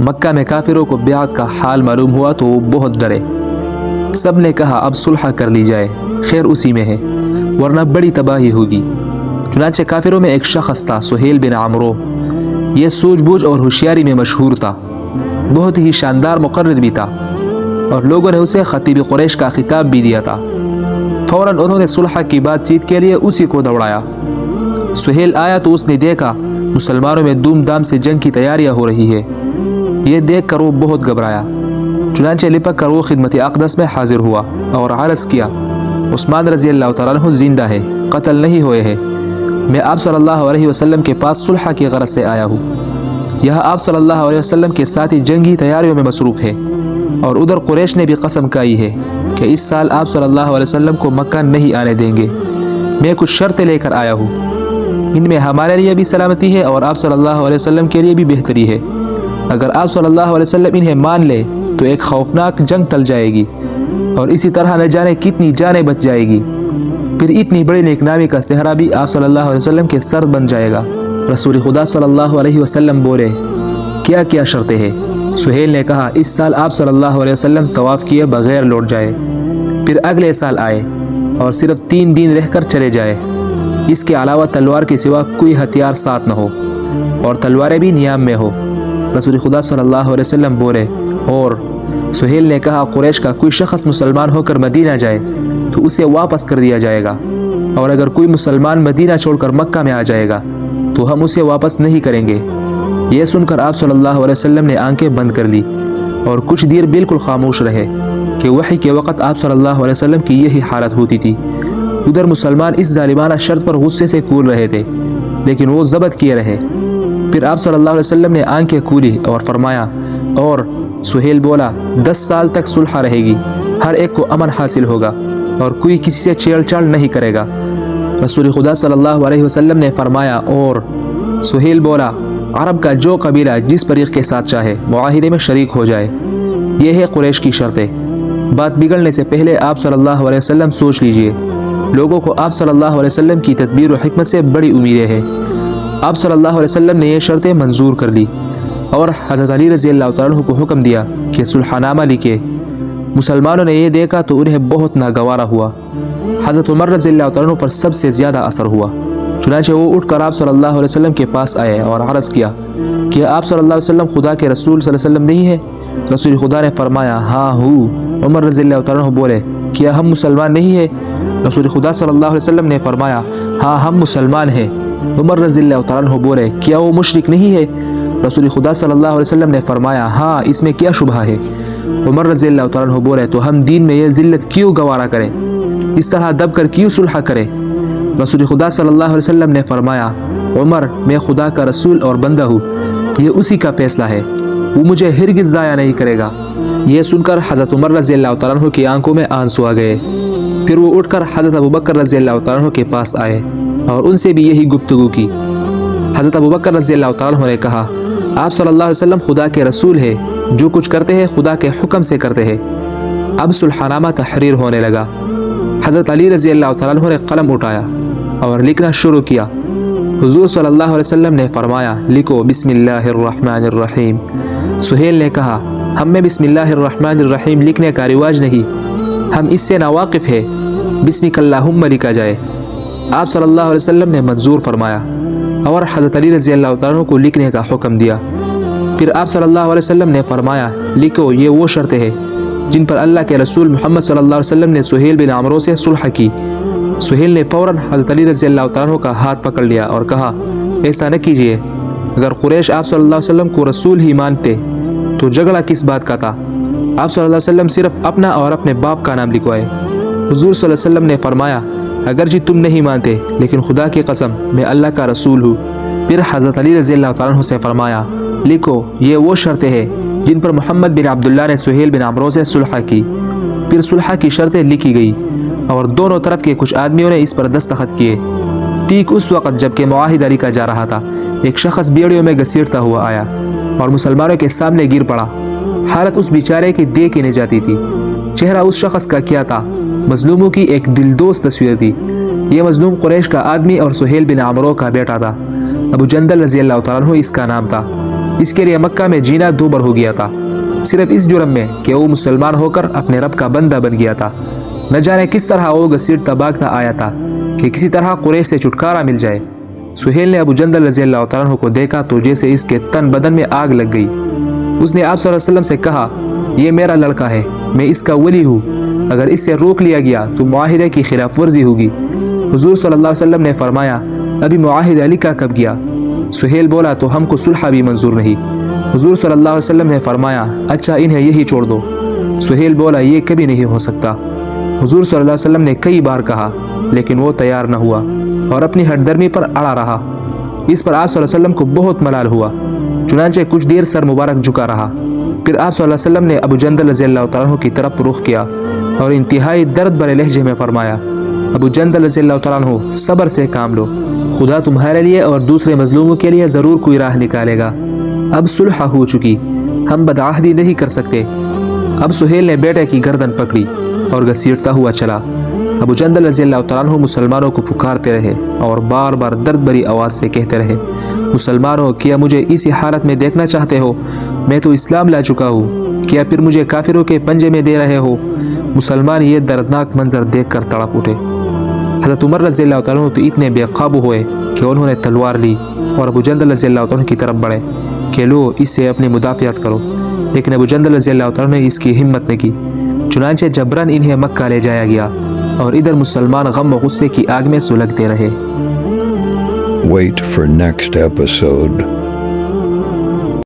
مکہ میں کافروں کو بیعت کا حال معلوم ہوا تو وہ بہت ڈرے۔ سب نے کہا اب صلح کر لی جائے، خیر اسی میں ہے، ورنہ بڑی تباہی ہوگی۔ چنانچہ کافروں میں ایک شخص تھا سہیل بن عمرو، یہ سوجھ بوجھ اور ہوشیاری میں مشہور تھا، بہت ہی شاندار مقرر بھی تھا، اور لوگوں نے اسے خطیب قریش کا خطاب بھی دیا تھا۔ فوراً انہوں نے صلح کی بات چیت کے لیے اسی کو دوڑایا۔ سہیل آیا تو اس نے دیکھا مسلمانوں میں دھوم دھام سے جنگ کی تیاریاں ہو رہی ہے۔ یہ دیکھ کر وہ بہت گھبرایا، چنانچہ لپک کر وہ خدمت اقدس میں حاضر ہوا اور عرض کیا، عثمان رضی اللہ تعالیٰ عنہ زندہ ہے، قتل نہیں ہوئے ہیں، میں آپ صلی اللہ علیہ وسلم کے پاس صلح کی غرض سے آیا ہوں۔ یہاں آپ صلی اللہ علیہ وسلم کے ساتھی جنگی تیاریوں میں مصروف ہے، اور ادھر قریش نے بھی قسم کھائی ہے کہ اس سال آپ صلی اللہ علیہ وسلم کو مکہ نہیں آنے دیں گے۔ میں کچھ شرطیں لے کر آیا ہوں، ان میں ہمارے لیے بھی سلامتی ہے اور آپ صلی اللہ علیہ وسلم کے لیے بھی بہتری ہے۔ اگر آپ صلی اللہ علیہ وسلم انہیں مان لے تو ایک خوفناک جنگ ٹل جائے گی، اور اسی طرح نہ جانے کتنی جانیں بچ جائے گی، پھر اتنی بڑی نیکنامی کا صحرا بھی آپ صلی اللہ علیہ وسلم کے سر بن جائے گا۔ رسول خدا صلی اللہ علیہ وسلم بولے، کیا کیا شرطیں ہیں؟ سہیل نے کہا، اس سال آپ صلی اللہ علیہ وسلم طواف کیے بغیر لوٹ جائے، پھر اگلے سال آئے اور صرف 3 دن رہ کر چلے جائے، اس کے علاوہ تلوار کے سوا کوئی ہتھیار ساتھ نہ ہو، اور تلواریں بھی نیام میں ہو۔ رسول خدا صلی اللہ علیہ وسلم بولے، اور سہیل نے کہا، قریش کا کوئی شخص مسلمان ہو کر مدینہ جائے تو اسے واپس کر دیا جائے گا، اور اگر کوئی مسلمان مدینہ چھوڑ کر مکہ میں آ جائے گا تو ہم اسے واپس نہیں کریں گے۔ یہ سن کر آپ صلی اللہ علیہ وسلم نے آنکھیں بند کر لی اور کچھ دیر بالکل خاموش رہے کہ وحی کے وقت آپ صلی اللہ علیہ وسلم کی یہی حالت ہوتی تھی۔ ادھر مسلمان اس ظالمانہ شرط پر غصے سے کھول رہے تھے، لیکن وہ ضبط کیے رہے۔ پھر آپ صلی اللہ علیہ وسلم نے آنکھیں کھولی اور فرمایا، اور سہیل بولا، 10 سال تک صلح رہے گی، ہر ایک کو امن حاصل ہوگا اور کوئی کسی سے چھیڑ چھاڑ نہیں کرے گا۔ رسول خدا صلی اللہ علیہ وسلم نے فرمایا، اور سہیل بولا، عرب کا جو قبیلہ جس فریق کے ساتھ چاہے معاہدے میں شریک ہو جائے، یہ ہے قریش کی شرطیں۔ بات بگڑنے سے پہلے آپ صلی اللہ علیہ وسلم سوچ لیجئے، لوگوں کو آپ صلی اللہ علیہ وسلم کی تدبیر و حکمت سے بڑی امیدیں ہیں۔ آپ صلی اللہ علیہ وسلم نے یہ شرطیں منظور کر لی، اور حضرت علی رضی اللہ تعالیٰ عنہ کو حکم دیا کہ صلح نامہ لکھے۔ مسلمانوں نے یہ دیکھا تو انہیں بہت ناگوارا ہوا۔ حضرت عمر رضی اللہ تعالیٰ عنہ پر سب سے زیادہ اثر ہوا، چنانچہ وہ اٹھ کر آپ صلی اللہ علیہ وسلم کے پاس آئے اور عرض کیا کہ آپ صلی اللہ علیہ وسلم خدا کے رسول صلی اللہ علیہ وسلم نہیں ہے؟ رسول خدا نے فرمایا، ہاں ہوں۔ عمر رضی اللہ تعالیٰ عنہ بولے، کیا ہم مسلمان نہیں ہیں؟ رسول خدا صلی اللہ علیہ وسلم نے فرمایا، ہاں ہم مسلمان ہیں۔ عمر رضی اللہ تعالیٰ عنہ بولے، کیا وہ مشرک نہیں ہے؟ رسول خدا صلی اللہ علیہ وسلم نے فرمایا، ہاں اس میں کیا شبہ ہے؟ عمر رضی اللہ تعالیٰ عنہ بولے، تو ہم دین میں یہ ذلت کیوں گوارا کریں، اس طرح دب کر کیوں صلح کریں؟ رسول خدا صلی اللہ علیہ وسلم نے فرمایا، عمر میں خدا کا رسول اور بندہ ہوں، یہ اسی کا فیصلہ ہے، وہ مجھے ہرگز ضائع نہیں کرے گا۔ یہ سن کر حضرت عمر رضی اللہ تعالیٰ عنہ کی آنکھوں میں آنسو آ گئے۔ پھر وہ اٹھ کر حضرت ابوبکر رضی اللہ تعالیٰ عنہ کے پاس آئے اور ان سے بھی یہی گفتگو کی۔ حضرت ابوبکر رضی اللہ تعالیٰ عنہ نے کہا، آپ صلی اللہ علیہ وسلم خدا کے رسول ہے، جو کچھ کرتے ہیں خدا کے حکم سے کرتے ہیں۔ اب صلح نامہ تحریر ہونے لگا۔ حضرت علی رضی اللہ تعالیٰ عنہ نے قلم اٹھایا اور لکھنا شروع کیا۔ حضور صلی اللہ علیہ وسلم نے فرمایا، لکھو بسم اللہ الرحمن الرحیم۔ سہیل نے کہا، ہم میں بسم اللہ الرحمن الرحیم لکھنے کا رواج نہیں، ہم اس سے ناواقف ہے، بسمک اللہم لکھا جائے۔ آپ صلی اللہ علیہ وسلم نے منظور فرمایا اور حضرت علی رضی اللہ تعالیٰ عنہ کو لکھنے کا حکم دیا۔ پھر آپ صلی اللہ علیہ وسلم نے فرمایا، لکھو یہ وہ شرطیں ہیں جن پر اللہ کے رسول محمد صلی اللہ علیہ وسلم نے سہیل بن عمرو سے صلح کی۔ سہیل نے فوراً حضرت علی رضی اللہ تعالیٰ عنہ کا ہاتھ پکڑ لیا اور کہا، ایسا نہ کیجیے، اگر قریش آپ صلی اللہ علیہ وسلم کو رسول ہی مانتے تو جھگڑا کس بات کا تھا؟ آپ صلی اللہ علیہ وسلم صرف اپنا اور اپنے باپ کا نام لکھوائے۔ حضور صلی اللہ علیہ وسلم نے فرمایا، اگرچہ تم نہیں مانتے لیکن خدا کی قسم میں اللہ کا رسول ہوں۔ پھر حضرت علی رضی اللہ تعالیٰ عنہ سے فرمایا، لکھو یہ وہ شرطیں ہیں جن پر محمد بن عبداللہ نے سہیل بن عمرو سے صلح کی۔ پھر صلح کی شرطیں لکھی گئی اور دونوں طرف کے کچھ آدمیوں نے اس پر دستخط کیے۔ ٹھیک اس وقت جب کہ معاہدہ لکھا جا رہا تھا، ایک شخص بیڑیوں میں گھسیٹتا ہوا آیا اور مسلمانوں کے سامنے گر پڑا۔ حالت اس بیچارے کی دیکھ ہی نہیں جاتی تھی۔ چہرہ اس شخص کا کیا تھا؟ مظلوموں کی ایک دلدوز تصویر تھی۔ یہ مظلوم قریش کا آدمی اور سہیل بن عمرو کا بیٹا تھا۔ ابو جندل رضی اللہ تعالیٰ عنہ اس کا نام تھا۔ اس کے لیے مکہ میں جینا دوبر ہو گیا تھا، صرف اس جرم میں کہ وہ مسلمان ہو کر اپنے رب کا بندہ بن گیا تھا۔ نہ جانے کس طرح وہ گھسیٹتا بھاگتا آیا تھا کہ کسی طرح قریش سے چھٹکارا مل جائے۔ سہیل نے ابو جندل رضی اللہ تعالیٰ عنہ کو دیکھا تو جیسے اس کے تن بدن میں آگ لگ گئی۔ اس نے آپ صلی اللہ علیہ وسلم سے کہا، یہ میرا لڑکا ہے، میں اس کا ولی ہوں، اگر اس سے روک لیا گیا تو معاہدے کی خلاف ورزی ہوگی۔ حضور صلی اللہ علیہ وسلم نے فرمایا، ابھی معاہدہ لکھا کب گیا؟ سہیل بولا، تو ہم کو صلح بھی منظور نہیں۔ حضور صلی اللہ علیہ وسلم نے فرمایا، اچھا انہیں یہی چھوڑ دو۔ سہیل بولا، یہ کبھی نہیں ہو سکتا۔ حضور صلی اللہ علیہ وسلم نے کئی بار کہا لیکن وہ تیار نہ ہوا اور اپنی ہٹ درمی پر اڑا رہا۔ اس پر آپ صلی اللہ علیہ وسلم کو بہت ملال ہوا، چنانچہ کچھ دیر سر مبارک جھکا رہا۔ پھر آپ صلی اللہ علیہ وسلم نے ابو جندل رضی اللہ تعالیٰ عنہ کی طرف رخ کیا اور انتہائی درد بھرے لہجے میں فرمایا، ابو جندل رضی اللہ تعالیٰ عنہ، صبر سے کام لو، خدا تمہارے لیے اور دوسرے مظلوموں کے لیے ضرور کوئی راہ نکالے گا۔ اب صلح ہو چکی، ہم بدعہدی نہیں کر سکتے۔ اب سہیل نے بیٹے کی گردن پکڑی اور گھسیٹتا ہوا چلا۔ ابو جندل رضی اللہ تعالیٰ عنہ مسلمانوں کو پکارتے رہے اور بار بار درد بھری آواز سے کہتے رہے، مسلمانوں، کیا مجھے اسی حالت میں دیکھنا چاہتے ہو؟ میں تو اسلام لا چکا ہوں، کیا پھر مجھے کافروں کے پنجے میں دے رہے ہو؟ مسلمان یہ دردناک منظر دیکھ کر تڑپ اٹھے۔ حضرت عمر رضی اللہ تعالیٰ عنہ تو اتنے بے قابو ہوئے کہ انہوں نے تلوار لی اور ابو جندل رضی اللہ تعالیٰ عنہ کی طرف بڑھے کہ لو، اس سے اپنی مدافعت کرو، لیکن ابو جندل رضی اللہ تعالیٰ نے اس کی ہمت نہ کی۔ چنانچہ جبران انہیں مکہ لے جایا گیا اور ادھر مسلمان غم و غصے کی آگ میں سلگتے رہے۔ Wait for next episode.